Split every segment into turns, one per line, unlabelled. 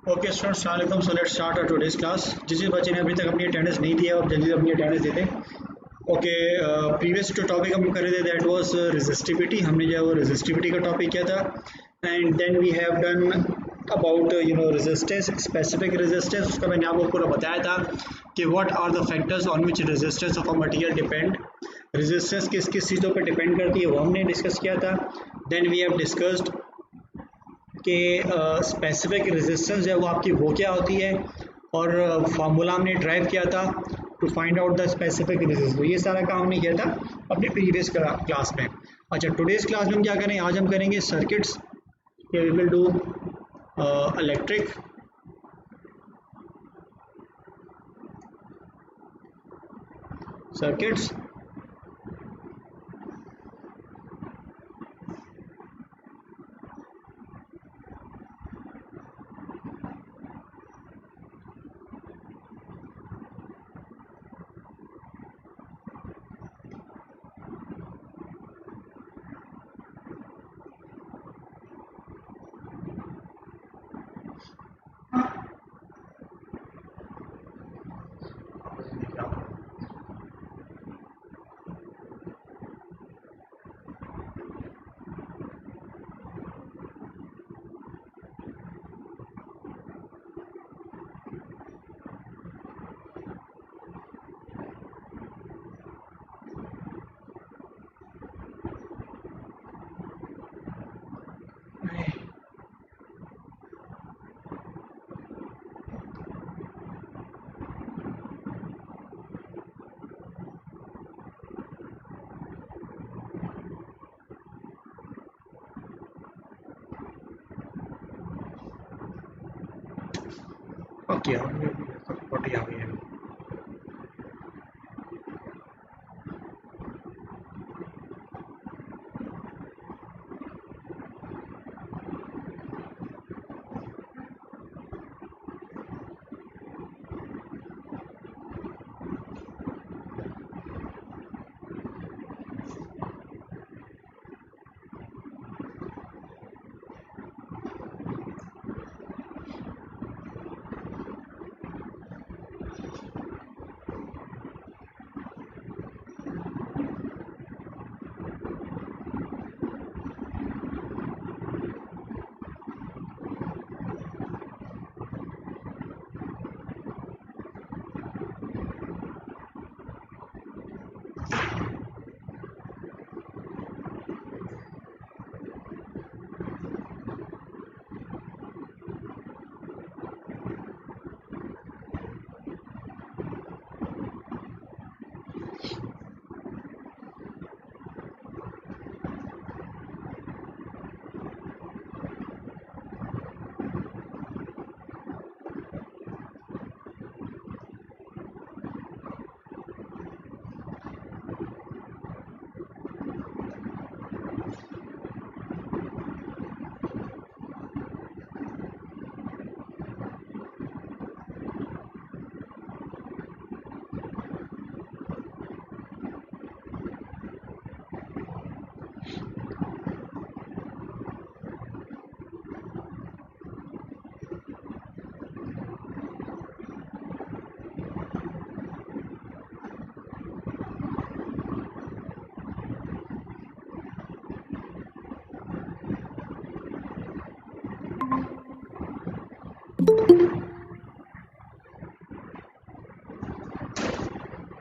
Okay students, अस्सलाम वालेकुम। So let's start our today's class. जिस जिस बच्चे ने अभी तक अपनी अटेंडेंस नहीं दी है और जल्दी अपनी अटेंडेंस दे दें। ओके, प्रीवियस जो टॉपिक हम कर रहे थे दैट वाज रेजिस्टिविटी। हमने जो है वो रेजिस्टिविटी का टॉपिक किया था and then we have done about resistance, specific resistance. उसका मैंने आपको पूरा बताया था कि what are the factors on which resistance of a material depend. Resistance किस किस चीज़ों पर डिपेंड करती है वो हमने डिस्कस किया था। देन वी हैव डिस्कस्ड कि स्पेसिफिक रेजिस्टेंस है वो आपकी वो क्या होती है और फार्मूला हमने ड्राइव किया था to find out the specific resistance. ये सारा काम हमने किया था अपने प्रीवियस क्लास में। अच्छा, टुडेज क्लास में हम क्या करें, आज हम करेंगे circuits. We will do electric circuits. Okay, photo आ गई है।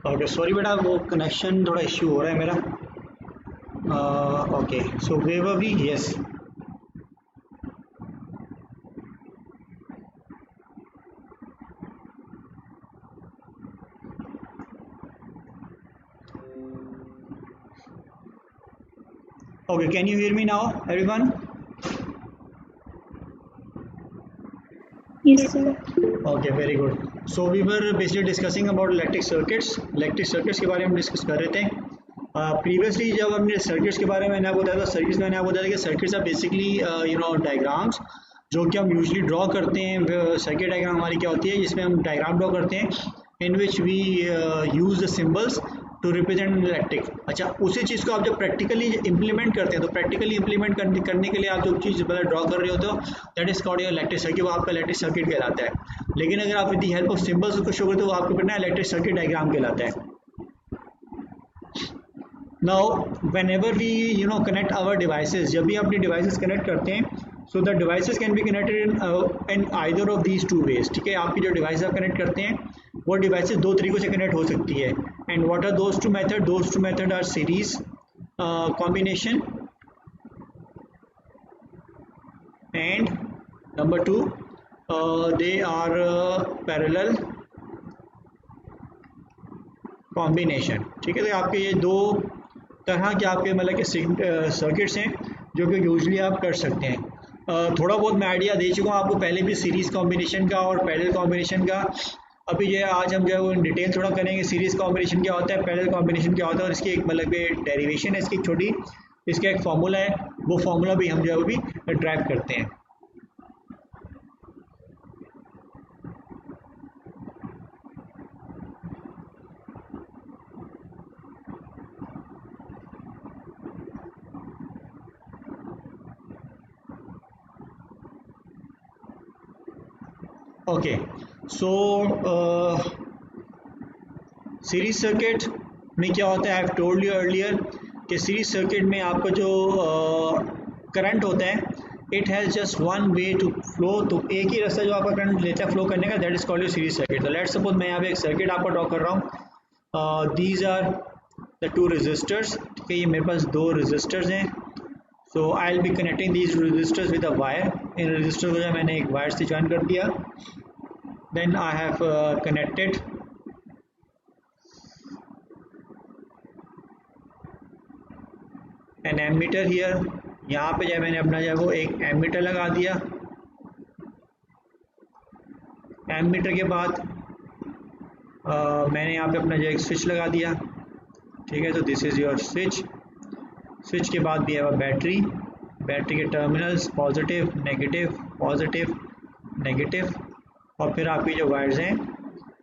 ओके, सॉरी बेटा, वो कनेक्शन थोड़ा इश्यू हो रहा है मेरा। ओके, सो वेवर भी yes. Okay, can you hear me now everyone?
Yes, sir.
Okay, very good. So we were basically discussing about electric circuits. Electric circuits के बारे में डिस्कस कर रहे थे। प्रीवियसली जब हमने सर्किट्स के बारे में मैंने आपको बताया था, सर्किट्स मैंने आपको बताया कि सर्किट्स आर बेसिकली डायग्राम्स जो कि हम यूजली ड्रॉ करते हैं। सर्किट डायग्राम हमारी क्या होती है, जिसमें हम डायग्राम ड्रॉ करते हैं in which we use the symbols to represent electric. अच्छा, उसी चीज़ को आप जब प्रैक्टिकली इम्प्लीमेंट करते हैं तो प्रैक्टिकली इम्प्लीमेंट करने के लिए आप जो चीज़ मतलब ड्रॉ कर रहे होते हो that is called your electric circuit, वो आपका इलेक्ट्रिक सर्किट कहलाता है। लेकिन अगर आप with the help of symbols उसको शो करते हो वो आपको पता है इलेक्ट्रिक सर्किट डायग्राम कहलाता है। Now whenever we connect our devices, जब भी अपनी डिवाइसेस कनेक्ट करते हैं so the devices can be connected in either of these two ways। ठीक है, आपकी जो डिवाइस आप कनेक्ट करते हैं वो डिवाइसेस दो तरीकों से कनेक्ट हो सकती है। And what are those two method? Those two method are series combination and number two they are parallel combination. ठीक है, तो आपके ये दो तरह के आपके मतलब के सर्किट्स हैं जो कि यूजली आप कर सकते हैं। थोड़ा बहुत मैं आइडिया दे चुका हूँ आपको पहले भी सीरीज़ कॉम्बिनेशन का और पैरेलल कॉम्बिनेशन का। अभी ये आज हम जो है वो डिटेल थोड़ा करेंगे सीरीज़ कॉम्बिनेशन क्या होता है, पैरेलल कॉम्बिनेशन क्या होता है और इसकी एक मतलब डेरिवेशन है, इसकी छोटी इसका एक फार्मूला है, वो फार्मूला भी हम जो है वो भी ड्राइव करते हैं। ओके, सो सीरीज सर्किट में क्या होता है, I have told you earlier कि सीरीज सर्किट में आपका जो करंट होता है it has just one way to flow, तो एक ही रास्ता जो आपका करंट लेता है फ्लो करने का, that is called your series circuit. तो लेट्स सपोज मैं यहाँ पे एक सर्किट आपको ड्रॉ कर रहा हूँ, these are the two resistors. ठीक है, ये मेरे पास दो रेजिस्टर्स हैं। So I will be connecting these resistors with a wire. इन रेजिस्टर को जो मैंने एक वायर से ज्वाइन कर दिया। Then I have connected an ammeter here. यहाँ पे जो मैंने अपना जो है वो एक एमीटर लगा दिया। एमीटर के बाद मैंने यहाँ पे अपना जो एक स्विच लगा दिया। ठीक है, तो this is your switch. Switch के बाद भी है बैटरी, बैटरी के टर्मिनल्स पॉजिटिव नेगेटिव नेगेटिव, और फिर आपकी जो वायर्स हैं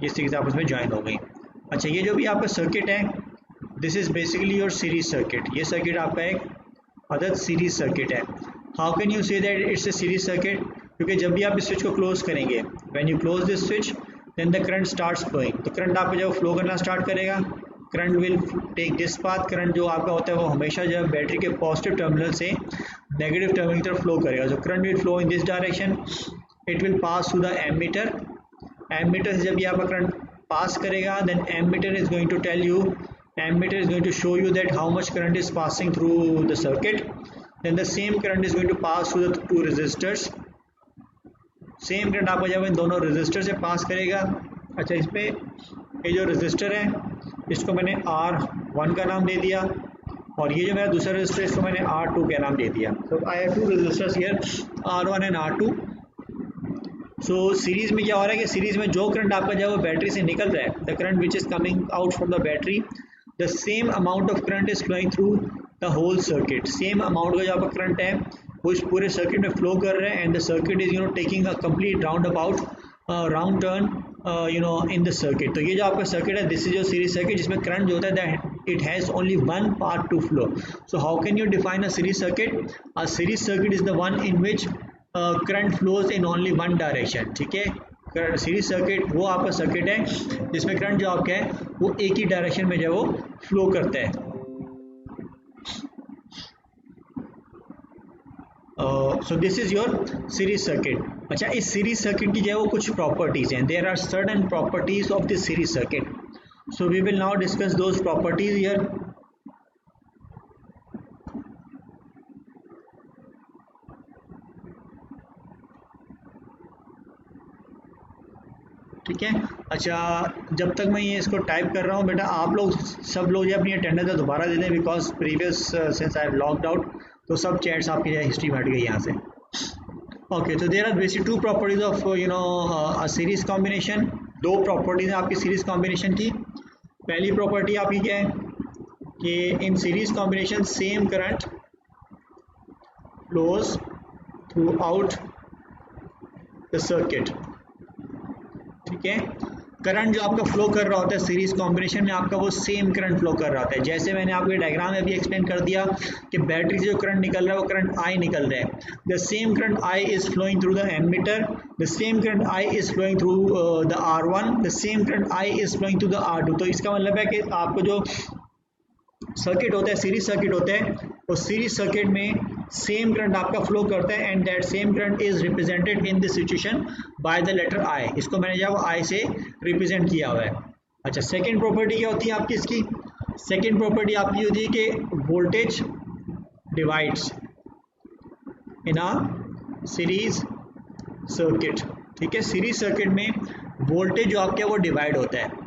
ये सीरीज आपस में ज्वाइन हो गई। अच्छा, ये जो भी आपका सर्किट है this is basically your series circuit. ये सर्किट आपका एक अदर सीरीज सर्किट है। How can you say that it's a series circuit? क्योंकि जब भी आप इस स्विच को क्लोज करेंगे, when you close this switch then the current starts flowing, तो करंट आपका जब फ्लो करना स्टार्ट करेगा, current will take this path. Current जो आपका होता है वो हमेशा जब बैटरी के पॉजिटिव टर्मिनल से नेगेटिव टर्मिनल की तरफ फ्लो करेगा। जो current will flow in this direction, it will pass through the ammeter. Ammeter से जब ये आपका करंट पास करेगा then ammeter is going to tell you, ammeter is going to show you that how much current is passing through the circuit. Then the same current is going to pass through the two resistors. Same current आपको जब इन दोनों resistor से पास करेगा। अच्छा, इस पे ये जो रेजिस्टर है इसको मैंने R1 का नाम दे दिया और ये जो मेरा दूसरा रेजिस्टर इसको मैंने R2 का नाम दे दिया। तो I have two resistors here R1 and R2। So series में क्या हो रहा है कि सीरीज में जो करंट आपका जो है वो बैटरी से निकल रहा है, the current which is coming out from the battery, the same amount of current is flowing through the whole circuit. Same amount का जो आपका करंट है वो इस पूरे सर्किट में फ्लो कर रहा है and the circuit is taking a complete round about round turn in the circuit. तो ये जो आपका सर्किट है this is your series circuit, जिसमें करंट जो होता है that it has only one part two flow. So how can you define a series circuit? A series circuit is the one in which current flows in only one direction. ठीक है, series circuit वो आपका circuit है जिसमें current जो आपका है वो एक ही डायरेक्शन में जो है वो फ्लो करता है। So this is your series circuit. अच्छा, इस सीरीज सर्किट की जो है वो कुछ प्रॉपर्टीज हैं। There are certain properties of this series circuit, so we will now discuss those properties here. ठीक है, अच्छा जब तक मैं ये इसको टाइप कर रहा हूँ बेटा आप लोग सब लोग जो अपनी अटेंडेंस दोबारा दे दें, because previous since I have logged out तो सब चैट्स आपकी हिस्ट्री में हट गई यहाँ से। ओके, तो there are basic two properties of a series combination. दो प्रॉपर्टीज हैं आपकी सीरीज कॉम्बिनेशन की। पहली प्रॉपर्टी आपकी क्या है कि in series combination same current flows through out the circuit. ठीक है, करंट जो आपका फ्लो कर रहा होता है सीरीज कॉम्बिनेशन में, आपका वो सेम करंट फ्लो कर रहा होता है। जैसे मैंने आपको डायग्राम में भी एक्सप्लेन कर दिया कि बैटरी से जो करंट निकल रहा है वो करंट आई निकल रहा है। The same current I is flowing through the ammeter, the same current I is flowing through the R1, the same current I is flowing through the R2। तो इसका मतलब है कि आपको जो सर्किट होता है, सीरीज सर्किट होता है, और सीरीज सर्किट में सेम करंट आपका फ्लो करता है and that same current is represented in this situation by the letter I. इसको मैंने जब आई से रिप्रेजेंट किया हुआ है। अच्छा, सेकंड प्रॉपर्टी क्या होती है आपकी इसकी? सेकंड प्रॉपर्टी आपकी होती है कि वोल्टेज डिवाइड्स इन अ सीरीज सर्किट। ठीक है, सीरीज सर्किट में वोल्टेज जो आपका वो डिवाइड होता है।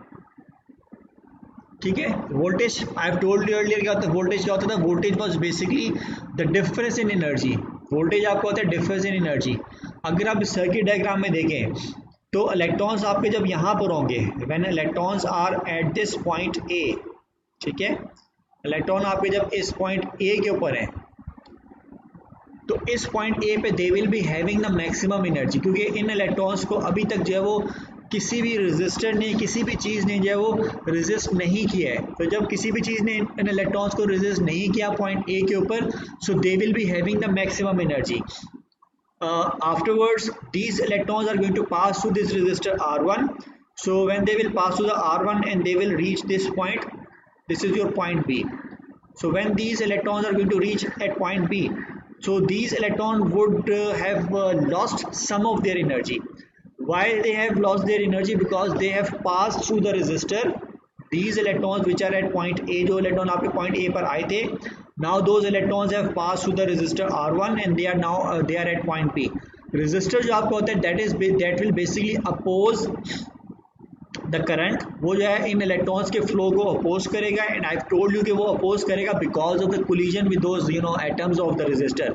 ठीक है, voltage I have told you earlier क्या होता है, वोल्टेज क्या होता था? Voltage was basically the difference in energy. Voltage आपको होता है डिफरेंस इन एनर्जी। अगर आप सर्किट डायग्राम में देखें तो इलेक्ट्रॉन्स आपके जब यहाँ पर होंगे, when electrons are at this point A, ठीक है, इलेक्ट्रॉन आपके जब इस पॉइंट ए के ऊपर है तो इस पॉइंट ए पे दे will be having the maximum energy, क्योंकि इन इलेक्ट्रॉन्स को अभी तक जो है वो किसी भी रेजिस्टर ने, किसी भी चीज़ ने जो है वो रेजिस्ट नहीं किया है। तो जब किसी भी चीज़ ने इन इलेक्ट्रॉन्स को रेजिस्ट नहीं किया पॉइंट ए के ऊपर, so they will be having the maximum energy. Afterwards these electrons are going to pass through this resistor R1. So when they will pass through the R1 and they will reach this point, this is your point B. So when these electrons are going to reach at point B, so these electrons would have lost some of their energy. Why they have lost their energy? Because they have passed through the resistor. These electrons which are at point A, जो electron आपके point A पर आए थे, now those electrons have passed through the resistor R1 and they are now they are at point B. Resistor जो आपका होता है that will basically oppose the current, वो जो है इन electrons के flow को oppose करेगा, and I've told you कि वो oppose करेगा because of the collision with those atoms of the resistor.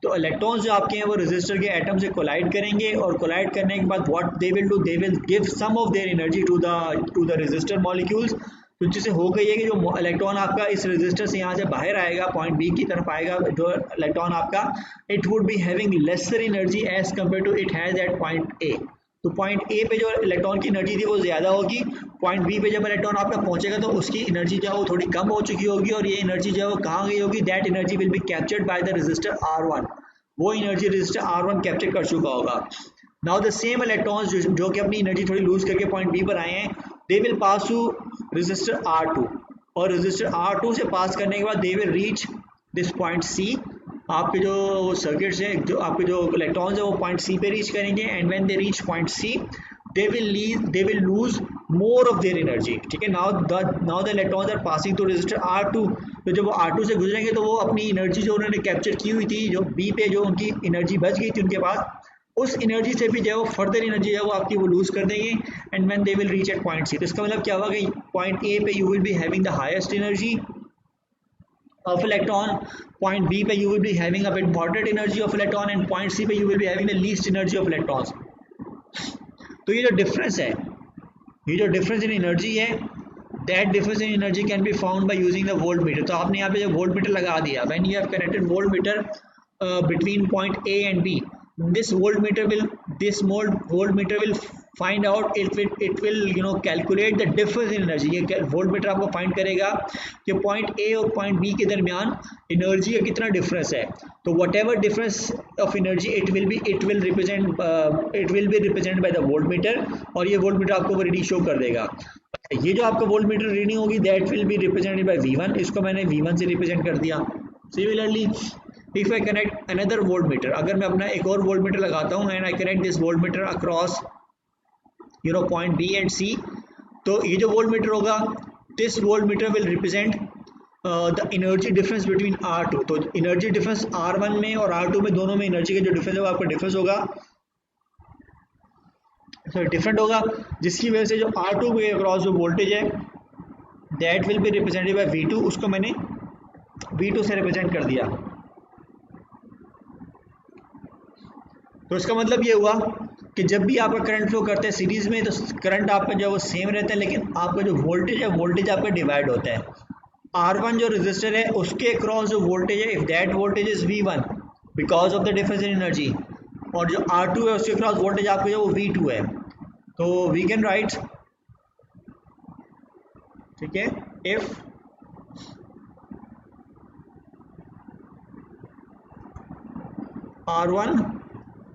तो इलेक्ट्रॉन्स जो आपके हैं वो रेजिस्टर के एटम से कोलाइड करेंगे, और कोलाइड करने के बाद what they will do, they will give some of their energy to the resistor molecules. तो जिससे हो गई है कि जो इलेक्ट्रॉन आपका इस रेजिस्टर से यहाँ से बाहर आएगा, पॉइंट बी की तरफ आएगा, जो इलेक्ट्रॉन आपका it would be having lesser energy as compare to it has at point A. तो पॉइंट ए पे जो इलेक्ट्रॉन की एनर्जी थी वो ज़्यादा होगी, पॉइंट बी पे जब इलेक्ट्रॉन आपका पहुंचेगा तो उसकी एनर्जी जो है वो थोड़ी कम हो चुकी होगी, और ये एनर्जी जो है वो कहाँ गई होगी? That energy will be captured by the resistor R1। वो एनर्जी रेजिस्टर R1 कैप्चर कर चुका होगा। नाउ द सेम इलेक्ट्रॉन्स जो कि अपनी एनर्जी थोड़ी लूज करके पॉइंट बी पर आए हैं, they will pass to resistor R2, और रेजिस्टर R2 से पास करने के बाद they will reach this point C। आपके जो सर्किट से जो आपके जो इलेक्ट्रॉन्स है वो पॉइंट C पे रीच करेंगे, and when they reach point C they will lose more of their energy। ठीक है, now the electrons are passing through resistor R2। तो जब वो R2 से गुजरेंगे तो वो अपनी एनर्जी जो उन्होंने कैप्चर की हुई थी, जो B पे जो उनकी एनर्जी बच गई थी उनके पास, उस एनर्जी से भी जो है वो फर्दर एनर्जी है वो आपकी वो लूज कर देंगे, and when they will reach at point C। तो इसका मतलब क्या होगा कि पॉइंट A पे you will be having the highest energy of electron, point B पे you will be having a important energy of electron, and point C पे you will be having the least energy of electrons। तो ये जो difference है, ये जो difference in energy है, that difference in energy can be found by using the volt meter. तो आपने यहाँ पे जो वोल्ट मीटर लगा दिया, when you have connected volt meter between point A and B, this voltmeter will find out, it will calculate the difference in energy। ये voltmeter आपको find करेगा कि पॉइंट A और पॉइंट B के दरमियान energy का कितना डिफरेंस है। तो what ever difference of energy it will be represented by the voltmeter, और ये वोल्टमीटर आपको वो रीडिंग शो कर देगा। ये जो आपका वोल्टमीटर रीडिंग होगी that will be represented by V1, इसको मैंने V1 से रिप्रेजेंट कर दिया। Similarly if I connect another voltmeter, अगर मैं अपना एक और वोल्टमीटर लगाता हूँ and I connect this voltmeter across point B and C, तो ये जो वोल्टमीटर होगा, this voltmeter will represent the energy difference between R2। तो एनर्जी डिफरेंस R1 में और R2 में दोनों में एनर्जी का जो डिफरेंस है वो आपका डिफरेंस होगा, डिफरेंट होगा, जिसकी वजह से जो R2 के अक्रॉस जो वोल्टेज है that will be represented by V2, उसको मैंने V2 से रिप्रेजेंट कर दिया। तो इसका मतलब ये हुआ कि जब भी आपका करंट फ्लो करता है सीरीज में तो करंट आपका जो है वो सेम रहता है, लेकिन आपका जो वोल्टेज है वोल्टेज आपका डिवाइड होता है। R1 जो रेजिस्टर है उसके क्रॉस जो वोल्टेज है, if that voltage is V1 because of the difference in energy, और जो R2 है उसके क्रॉस वोल्टेज आपका जो वो V2 है। तो वी कैन राइट ठीक है, if R1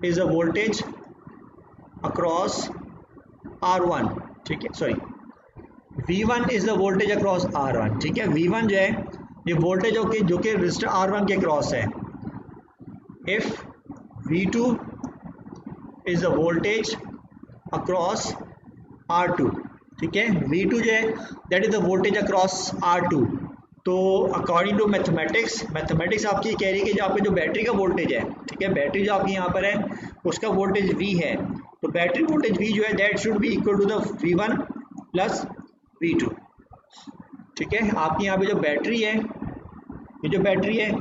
is a voltage across R1, ठीक है, sorry V1 is the voltage across R1, ठीक है, V1 जो है ये वोल्टेज जो कि रजिस्टर R1 के क्रॉस है। If V2 is the voltage across R2, ठीक है, V2 जो है that is the voltage across R2। तो अकॉर्डिंग टू मैथमेटिक्स आपकी कह रही है कि जो आपका जो बैटरी का वोल्टेज है, ठीक है, बैटरी जो आपकी यहाँ पर है उसका वोल्टेज V है, तो बैटरी वोल्टेज V जो है that should be equal to the V1 plus V2, ठीक है। आपकी यहाँ पे जो बैटरी है, ये जो बैटरी है,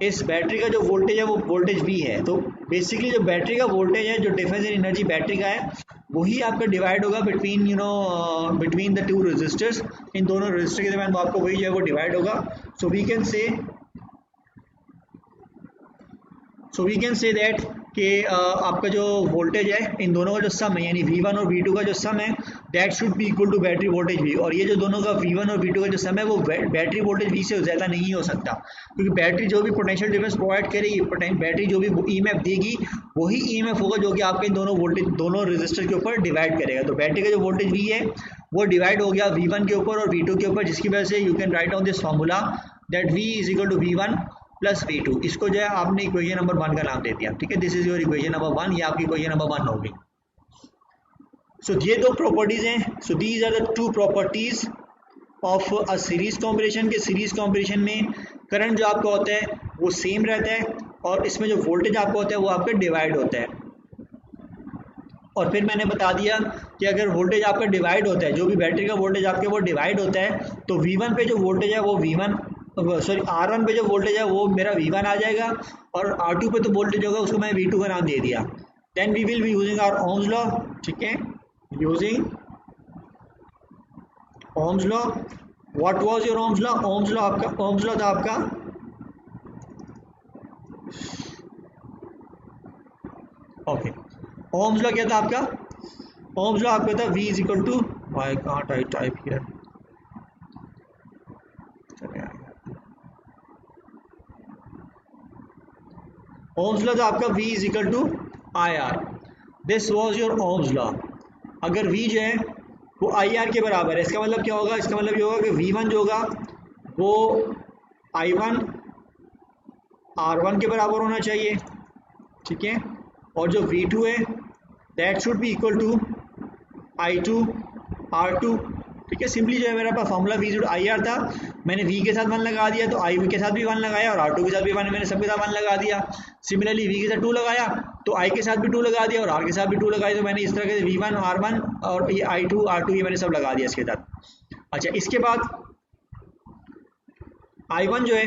इस बैटरी का जो वोल्टेज है वो वोल्टेज V है। तो बेसिकली जो बैटरी का वोल्टेज है, जो डिफरेंस इन एनर्जी बैटरी का है, वही आपका डिवाइड होगा बिटवीन द टू रेजिस्टर्स, इन दोनों रेजिस्टर के दरमियान आपको वही जो है वो डिवाइड होगा। So we can say that कि आपका जो वोल्टेज है इन दोनों का जो सम है, यानी V1 और V2 का जो सम है that should be equal to battery voltage V, और ये जो दोनों का V1 और V2 का जो सम है वो बैटरी वोल्टेज V से ज़्यादा नहीं हो सकता, क्योंकि बैटरी जो भी पोटेंशियल डिफरेंस प्रोवाइड करेगी, बैटरी जो भी EMF देगी वही EMF होगा जो कि आपके दोनों रेजिस्टर के ऊपर डिवाइड करेगा। तो बैटरी का जो वोल्टेज V है वो डिवाइड हो गया V1 के ऊपर और V2 के ऊपर, जिसकी वजह से you can write on this formula that V is equal to V1 plus V2। इसको जो है आपने इक्वेशन नंबर 1 का नाम दे दिया, ठीक है, this is your equation number 1, ये आपकी इक्वेशन नंबर 1 होगी। सो ये दो प्रॉपर्टीज हैं। So these are the two properties of a series combination के सीरीज कॉम्बिनेशन में करंट जो आपका होता है वो सेम रहता है, और इसमें जो वोल्टेज आपका होता है वो आपका डिवाइड होता है। और फिर मैंने बता दिया कि अगर वोल्टेज आपका डिवाइड होता है, जो भी बैटरी का वोल्टेज आपके वो डिवाइड होता है, तो V1 पे जो वोल्टेज है वो R1 पे जो वोल्टेज है वो मेरा V1 आ जाएगा, और R2 पे तो वोल्टेज होगा उसको मैंने V2 का नाम दे दिया। Then we will be using our Ohm's law, ठीक है, using Ohm's law. What was your Ohm's law? Ohm's law था आपका ओके, ओम्स लॉ क्या था आपका? ओम्स लॉ आपका था V is equal to, I can't I type here, Ohm's law था आपका V is equal to IR। This was your Ohm's law. अगर V जो है वो IR के बराबर है, इसका मतलब क्या होगा? इसका मतलब ये होगा कि V1 जो होगा वो I1 R1 के बराबर होना चाहिए, ठीक है, और जो V2 है that should be equal to I2 R2, ठीक है। सिंपली जो है मेरा पास फॉर्मूला V IR था, मैंने V के साथ 1 लगा दिया, तो I के साथ भी 1 लगाया और R2 के साथ भी 1, मैंने सबके साथ 1 लगा दिया। सिमिलरली V के साथ 2 लगाया तो I के साथ भी 2 लगा दिया और R के साथ भी 2 लगाया, तो मैंने इस तरह के V1 R1 और ये I2 R2 ये मैंने सब लगा दिया इसके साथ। अच्छा, इसके बाद I1 जो है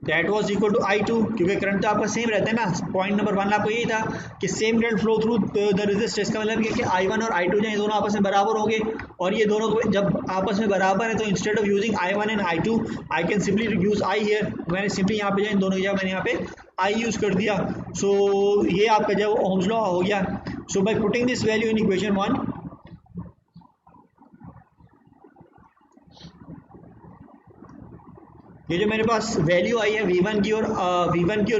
that was equal to I2, क्योंकि करंट तो आपका सेम रहता है ना। पॉइंट नंबर 1 आपको यही था कि same current flow through the resistor. इसका मतलब है कि I1 और I2 जो है दोनों आपस में बराबर होंगे, और ये दोनों जब आपस में बराबर है तो instead of using I1 and I2 I can simply use I here. मैंने सिंपली यहाँ पे जो इन दोनों की जगह मैंने यहाँ पे I यूज कर दिया। सो ये आपका जो ओम्स लॉ हो गया। So by putting this value in equation 1, ये जो मेरे पास वैल्यू आई है V1 की और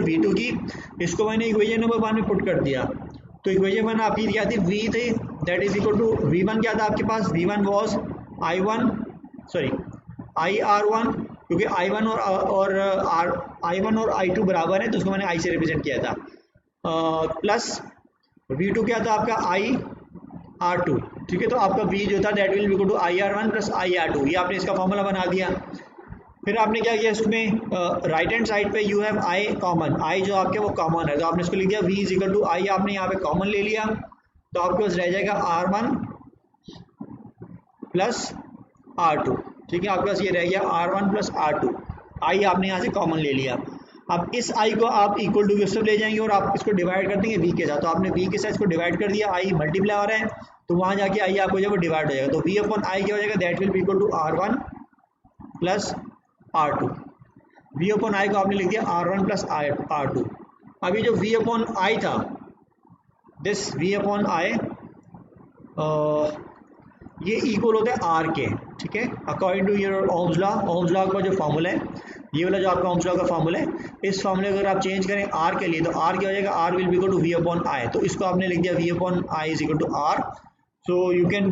V2 की, इसको मैंने इक्वेशन नंबर 1 में पुट कर दिया। तो इक्वेशन 1 आपकी क्या थी? V थी that is equal to V1 क्या था आपके पास? V1 वाज IR1, क्योंकि I1 और I2 बराबर है तो उसको मैंने I से रिप्रेजेंट किया था, प्लस V2 क्या था आपका? IR2, ठीक है। तो आपका V जो था that will be equal to IR1 plus IR2, ये आपने इसका फॉर्मूला बना दिया। फिर आपने क्या किया, इसमें राइट हैंड साइड पे you have I common, I जो आपके वो कॉमन है, तो आपने इसको लिख दिया V is equal to I, आपने यहाँ पे कॉमन ले लिया, तो आपके पास रह जाएगा R1 प्लस R2, ठीक है। आपके पास ये रह गया R1 प्लस R2, I आपने यहाँ से कॉमन ले लिया। अब इस I को आप इक्वल टू सब ले जाएंगे और आप इसको डिवाइड कर देंगे V के साथ, तो आपने V के साथ इसको डिवाइड कर दिया, I मल्टीप्लाई हो रहा है तो वहाँ जाके I आपको जब डिवाइड हो जाएगा, तो V अपॉन I क्या हो जाएगा? That will be equal to R1 plus R2। V upon I को आपने लिख दिया R1 प्लस R2। अभी जो V अपॉन I था, दिस V अपॉन I ये इक्वल होता है आर के, ठीक है, according to your Ohm's law. Ohm's law का जो फार्मूला है, ये वाला जो आपका ओम्स लॉ का फार्मूला है, इस फार्मूले अगर आप चेंज करें आर के लिए तो आर क्या हो जाएगा, R will be equal to V upon I. तो इसको आपने लिख दिया V upon I is equal to R. So you can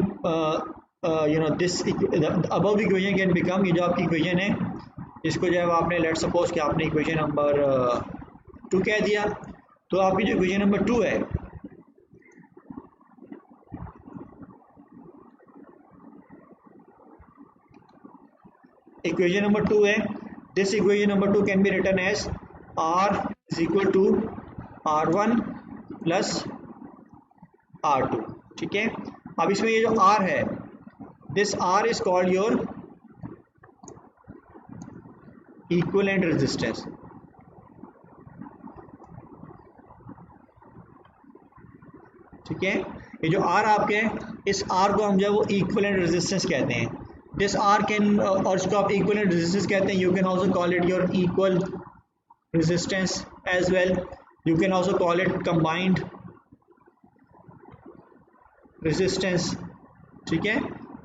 this above equation can become, ये जो आपकी इक्वेशन है इसको जो है आपने लेट सपोज कि आपने इक्वेशन नंबर 2 कह दिया, तो आपकी जो इक्वेशन नंबर 2 है, इक्वेशन नंबर 2 है, this equation number 2 can be written as r is equal to r1 plus r2, ठीक है। अब इसमें ये जो r है, this r is called your equivalent resistance, ठीक है। ये जो r आपके है, इस r को हम जो है वो इक्विवेलेंट रेजिस्टेंस कहते हैं। दिस r कैन, और इसको आप इक्विवेलेंट रेजिस्टेंस कहते हैं। You can also call it your equal resistance as well, you can also call it combined resistance, ठीक है।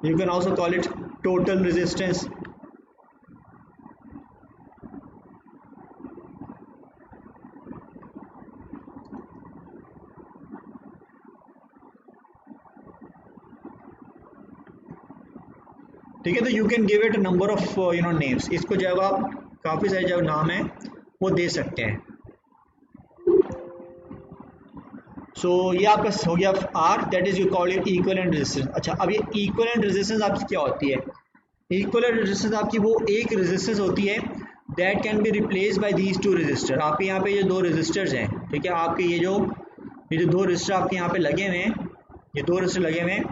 You can also call it total resistance. ठीक है, तो you can give it number of names, इसको जब आप काफ़ी सारे जो नाम है वो दे सकते हैं। सो ये आपका हो गया R, that is you call it equivalent resistance. अच्छा, अब ये इक्विवेलेंट रेजिस्टेंस आपकी क्या होती है? इक्विवेलेंट रेजिस्टेंस आपकी वो एक रेजिस्टेंस होती है that can be replace by these two resistor. आपके यहाँ पे ये दो रेजिस्टर्स हैं, ठीक है, आपके ये जो दो रेजिस्टर आपके यहाँ पे लगे हुए हैं, ये दो रेजिस्टर लगे हुए हैं,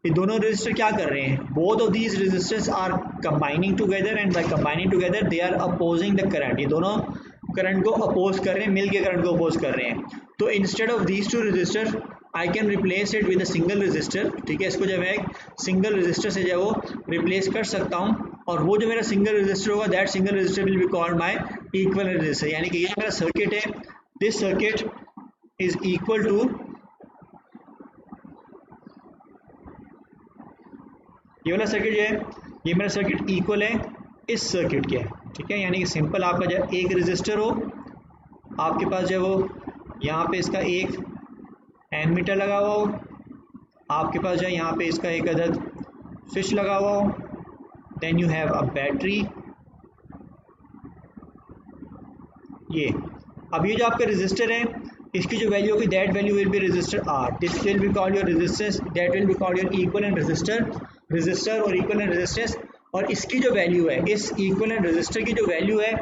ये दोनों रेजिस्टर क्या कर रहे हैं? Both of these resistors are combining together and by combining together they are opposing the current. ये दोनों करंट को अपोज कर रहे हैं, मिल के करंट को अपोज कर रहे हैं। तो instead of these two resistor I can replace it with a single resistor, ठीक है। इसको जब मैं एक सिंगल रेजिस्टर से जो वो रिप्लेस कर सकता हूँ, और वो जो मेरा सिंगल रेजिस्टर होगा that single resistor will be called my equivalent resistor. यानी कि ये मेरा सर्किट है, this circuit is equal to, ये वाला सर्किट जो है ये मेरा सर्किट इक्वल है इस सर्किट के, ठीक है। यानी कि सिंपल आपका जो एक रेजिस्टर हो, आपके पास जो वो यहाँ पे इसका एक एमीटर लगा हुआ हो, आपके पास जो है यहाँ पे इसका एक अदद स्विच लगा हुआ हो, then you have a battery. ये अब ये जो आपका रेजिस्टर है, इसकी जो वैल्यू होगी that value will be resistor R, this will be called your resistance, that will be called your equivalent resistor और इक्विवेलेंट रेजिस्टेंस। और इसकी जो वैल्यू है, इस इक्विवेलेंट रेजिस्टर की जो वैल्यू है,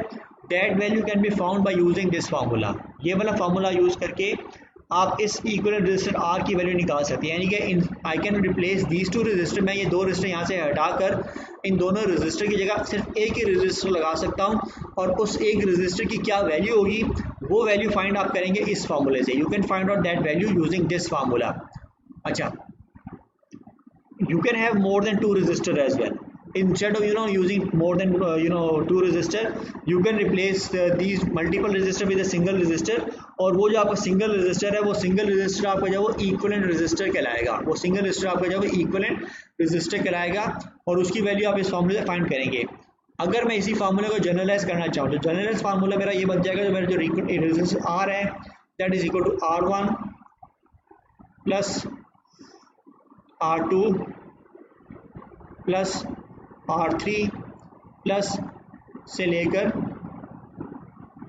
that value can be found by using this formula. ये वाला फार्मूला यूज करके आप इस इक्विवेलेंट रेजिस्टर आर की वैल्यू निकाल सकते हैं। यानी कि I can replace these two resistor, मैं ये दो रेजिस्टर यहाँ से हटाकर इन दोनों रेजिस्टर की जगह सिर्फ एक ही रेजिस्टर लगा सकता हूँ, और उस एक रेजिस्टर की क्या वैल्यू होगी वो वैल्यू फाइंड आप करेंगे इस फार्मूले से। You can find out that value using this formula. अच्छा, you can have more than two resistor as well. Instead of using more than two resistor, you can replace these multiple resistor with a single resistor। और वो जो आपका single resistor है, वो single resistor आपका जो वो इक्विवेलेंट रेजिस्टर कहलाएगा, वो सिंगल रेजिस्टर आपका जो वो इक्विवेलेंट रेजिस्टर कहलाएगा, और उसकी वैल्यू आप इस फार्मूले से फाइंड करेंगे। अगर मैं इसी फार्मूले को जनरलाइज करना चाहूँ तो जनरलाइज फार्मूला मेरा ये बन जाएगा, जो मेरा जो रेजिस्टेंस आर है that is equal to R1 plus R2 plus R3 plus से लेकर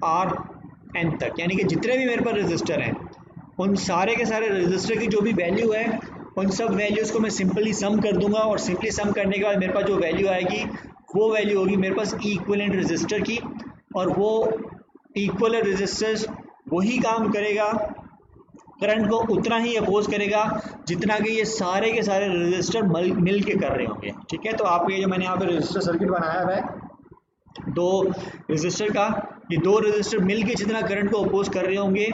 Rn तक। यानी कि जितने भी मेरे पास रेजिस्टर हैं, उन सारे के सारे रेजिस्टर की जो भी वैल्यू है, उन सब वैल्यूज़ को मैं सिंपली सम कर दूंगा, और सिंपली सम करने के बाद मेरे पास जो वैल्यू आएगी वो वैल्यू होगी मेरे पास इक्विवेलेंट रेजिस्टर की। और वो इक्विवेलेंट रेजिस्टर वही काम करेगा, करंट को उतना ही अपोज करेगा जितना कि ये सारे के सारे रेजिस्टर मिल के कर रहे होंगे, ठीक है। तो आपको ये जो मैंने यहाँ पे रेजिस्टर सर्किट बनाया हुआ है दो रेजिस्टर का, ये दो रेजिस्टर मिल के जितना करंट को अपोज कर रहे होंगे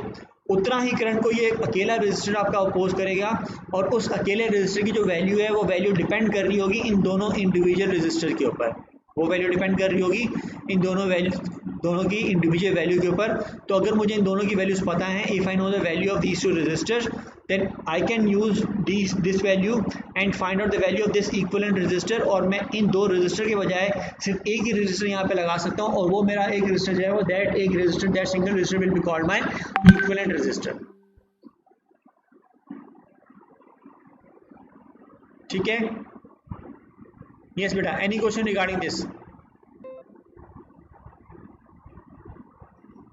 उतना ही करंट को ये अकेला रेजिस्टर आपका अपोज करेगा, और उस अकेले रेजिस्टर की जो वैल्यू है वो वैल्यू डिपेंड कर रही होगी इन दोनों इंडिविजुअल रेजिस्टर के ऊपर। वो वैल्यू डिपेंड कर रही होगी इन दोनों की इंडिविजुअल वैल्यू के ऊपर। तो अगर मुझे इन दोनों की वैल्यूज पता है, if I know the value of these two resistors, then I can use this value and find out the value of this equivalent resistor. और मैं इन दो रजिस्टर के बजाय सिर्फ एक ही रजिस्टर यहाँ पे लगा सकता हूँ, और वो मेरा एक रजिस्टर जो है वो that single register will be called my equivalent register. ठीक है, यस बेटा, any question regarding this?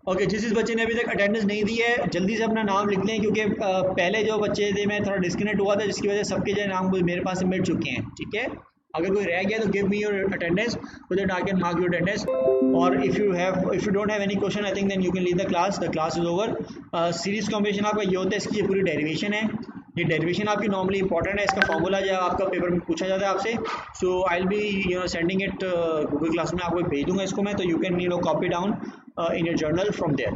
Okay, जिस बच्चे ने अभी तक अटेंडेंस नहीं दी है जल्दी से अपना नाम लिख लें, क्योंकि पहले जो बच्चे थे मैं थोड़ा डिस्कनेक्ट हुआ था, जिसकी वजह से सबके जो नाम मेरे पास मिल चुके हैं। ठीक है, अगर कोई रह गया तो give me your attendance so that I can mark your attendance. और if you don't have any question I think then you can leave the class is over. Series combination आपका ये होता है, इसकी ये पूरी डेरिवेशन है। ये डेरिवेशन आपकी नॉर्मली इंपॉर्टेंट है, इसका फॉर्मूला जो आपका पेपर में पूछा जाता है आपसे। So I will be sending it Google class में, आपको भेज दूंगा इसको मैं, तो you can copy down in your journal from there.